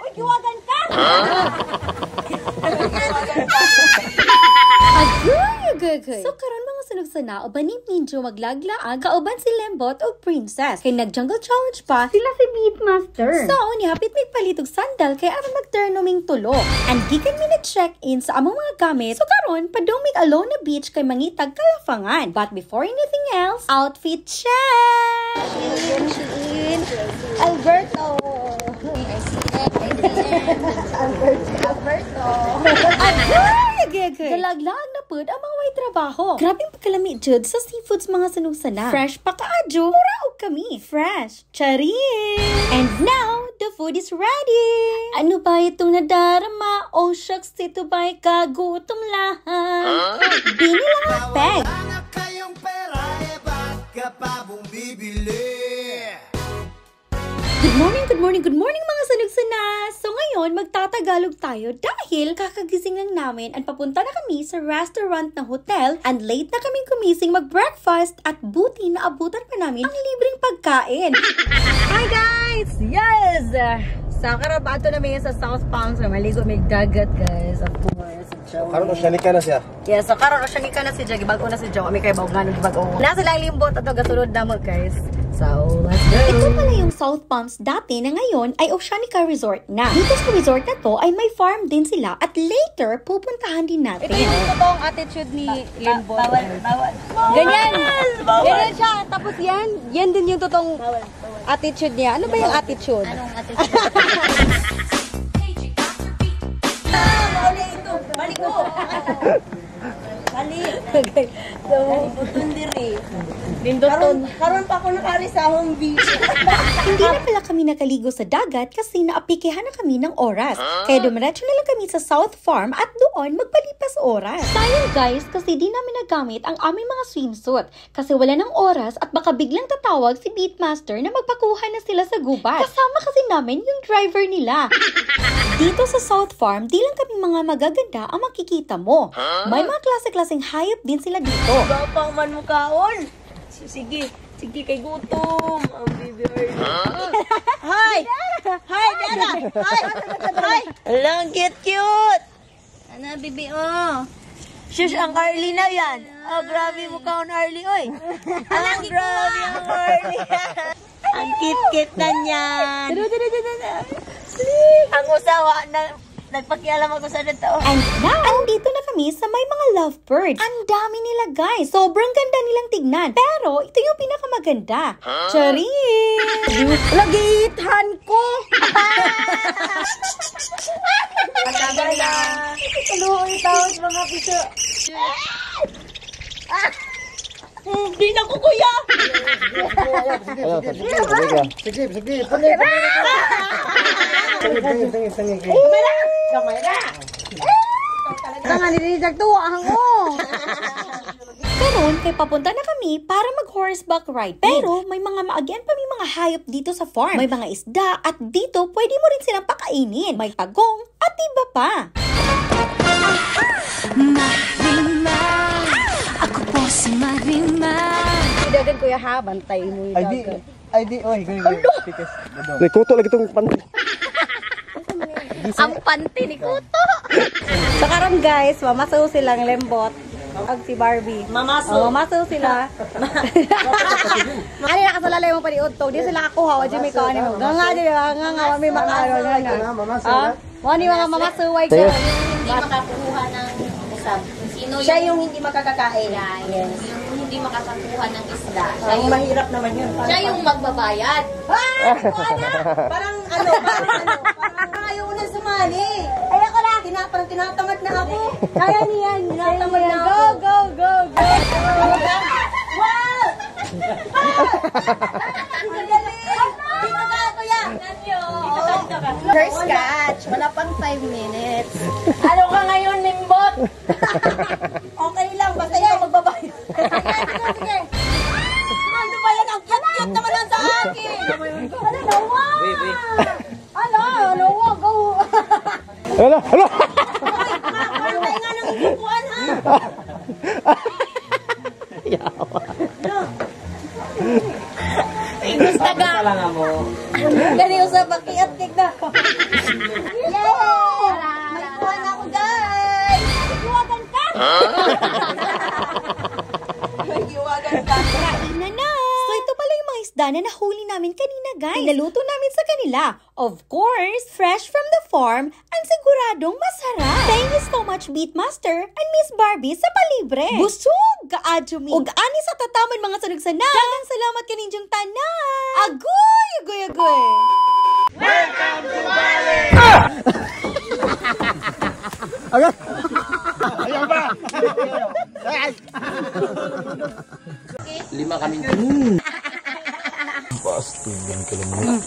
Magkiwagan ka! Agay. So karon mga sunog sana uban ni Minjo maglaglaag kauban si Lembot o Princess. Kay nag-jungle challenge pa sila si Beatmaster. So nihapit mig palitog sandal kay aron magturnuming tulo. And gikan mi nag-check-in sa among mga gamit. So karon padung mig alone na beach kay mangitag kalafangan. But before anything else, outfit check! Alberto! Galaglag na pud ang mga way trabaho. Grabing pagkalami jud sa seafoods mga sanug-sana. Fresh pa kaadyo, mura og kami. Fresh. Charin! And now, the food is ready. Ano ba itong nadarama? Oh shucks, ito ba'y kagutom lahat? Bini lang ang peg. Hanap kayong pera, ba't ka pa bumibili? Good morning mga sanug-sana! So ngayon, magtatagalog tayo dahil kakagising lang namin at papunta na kami sa restaurant na hotel and late na kaming kumising mag-breakfast at buti na abutan pa namin ang libreng pagkain. Hi guys! Yes! Sa karabato namin sa South Palm, so maligo may dagat guys, of course. Karon osyanika na siya. Yeah, so karon osyanika na si Jag, bago na si Jag, kami kay bawgan og bago. Nasa lang limbot ato gasunod na mo guys. So, let's go! Ito pala yung South Palms dati na ngayon ay Oceanica Resort na. Dito sa resort na to ay may farm din sila at later pupuntahan din natin. Ito yung totoong attitude ni Limbot. Bawal. Ganyan! Ganyan siya. Tapos yan din yung totoong attitude niya. Ano ba yung attitude? Anong attitude? Mauli ito. Balik ko. Balik. So, butun diri. Karon pa ako nakari sa home beach. Hindi na pala kami nakaligo sa dagat kasi naapikehan na kami ng oras. Kaya dumiretso na lang kami sa South Farm at doon magpalipas oras. Sayang guys kasi di namin nagamit ang aming mga swimsuit kasi wala ng oras at baka biglang tatawag si Beatmaster na magpakuha na sila sa gubat. Kasama kasi namin yung driver nila. Dito sa South Farm, di lang kami mga magaganda ang makikita mo. May mga klase-klaseng hayop din sila dito. Gapang man mo kaon. Sige kay gutom. Ang baby Hi! Hi, Dara! Hi! Alang cute! Ano, bibi, oh? Shush, ang Carly na yan. Oh, grabe mo kaon, Arlie, oy. Ang grabe ang Arlie. Ang kit na niyan. Ang usawa na nagpakialam ako sa dito. And now, andito na kami sa may mga lovebirds. Ang dami nila guys. Sobrang ganda nilang tignan. Pero, ito yung pinakamaganda. Charin! Lagitan ko! Magaganda. Kaluhoy tawag mga piso. Di na ko kuya! Sige. Tangin. Gamay na! Tangan nilidag tuwa hango! Karon kay papunta na kami para mag-horseback ride. Pero may mga maagyan pa may mga hayop dito sa farm. May mga isda at dito pwede mo rin silang pakainin. May pagong at iba pa. Marima, ako po si Marima. Dagan kuya ha, bantay mo yung dagan. Oy, Kuto lagi tong panty. Ang panty ni Kuto! So karon guys, mamasaw silang Lembot. Ag si Barbie. Mamasaw sila. Ano na kasalalay mo pa ni Utto? Di sila kakuha. Wadi may kaani mo. Nga, may makaano. Wani mga mamasuway ko. Hindi makakuha ng usap. Sino Siya yung hindi makakakain. Yes. Yung hindi makakakuha ng isda. Ay, mahirap naman yun. Siya yung magbabayad. Parang ayaw ko na sumali. Ay, ako na. Parang tinatamad na ako. Kaya niyan. Tinatamad na ako. Go. Wow! Dito ka, kuya. First catch. Wala pang 5 minutes. Ano ka ngayon, Limbot? Okay lang. Basta ikaw magbabayad. Sige. Ano ba yan? Ang cute naman lang sa akin. Ano, Noah? Ano, go. Hala. Pantay nga ng ipuan, ha? Yawa. Gusto ka. Dali usap, makiatik na. May kuha na ako, guys! Iwagan ka! May iwagan ka! Kainan na! So ito pala yung mga isda na nahuli namin kanina, guys. Pinaluto namin sa kanila. Of course, fresh from the farm and siguradong masarap. Thank you so much, Beatmaster and Miss Barbie sa palibre. Busog! Kaadjumi! Ug ani sa tataman mga sunugsanan. Dagang salamat kaninyong tanan! Agoy! Agoy! Agoy! Welcome to Bali! Agad! Ayaw ba? Lima kaming Basta yan kailan mo.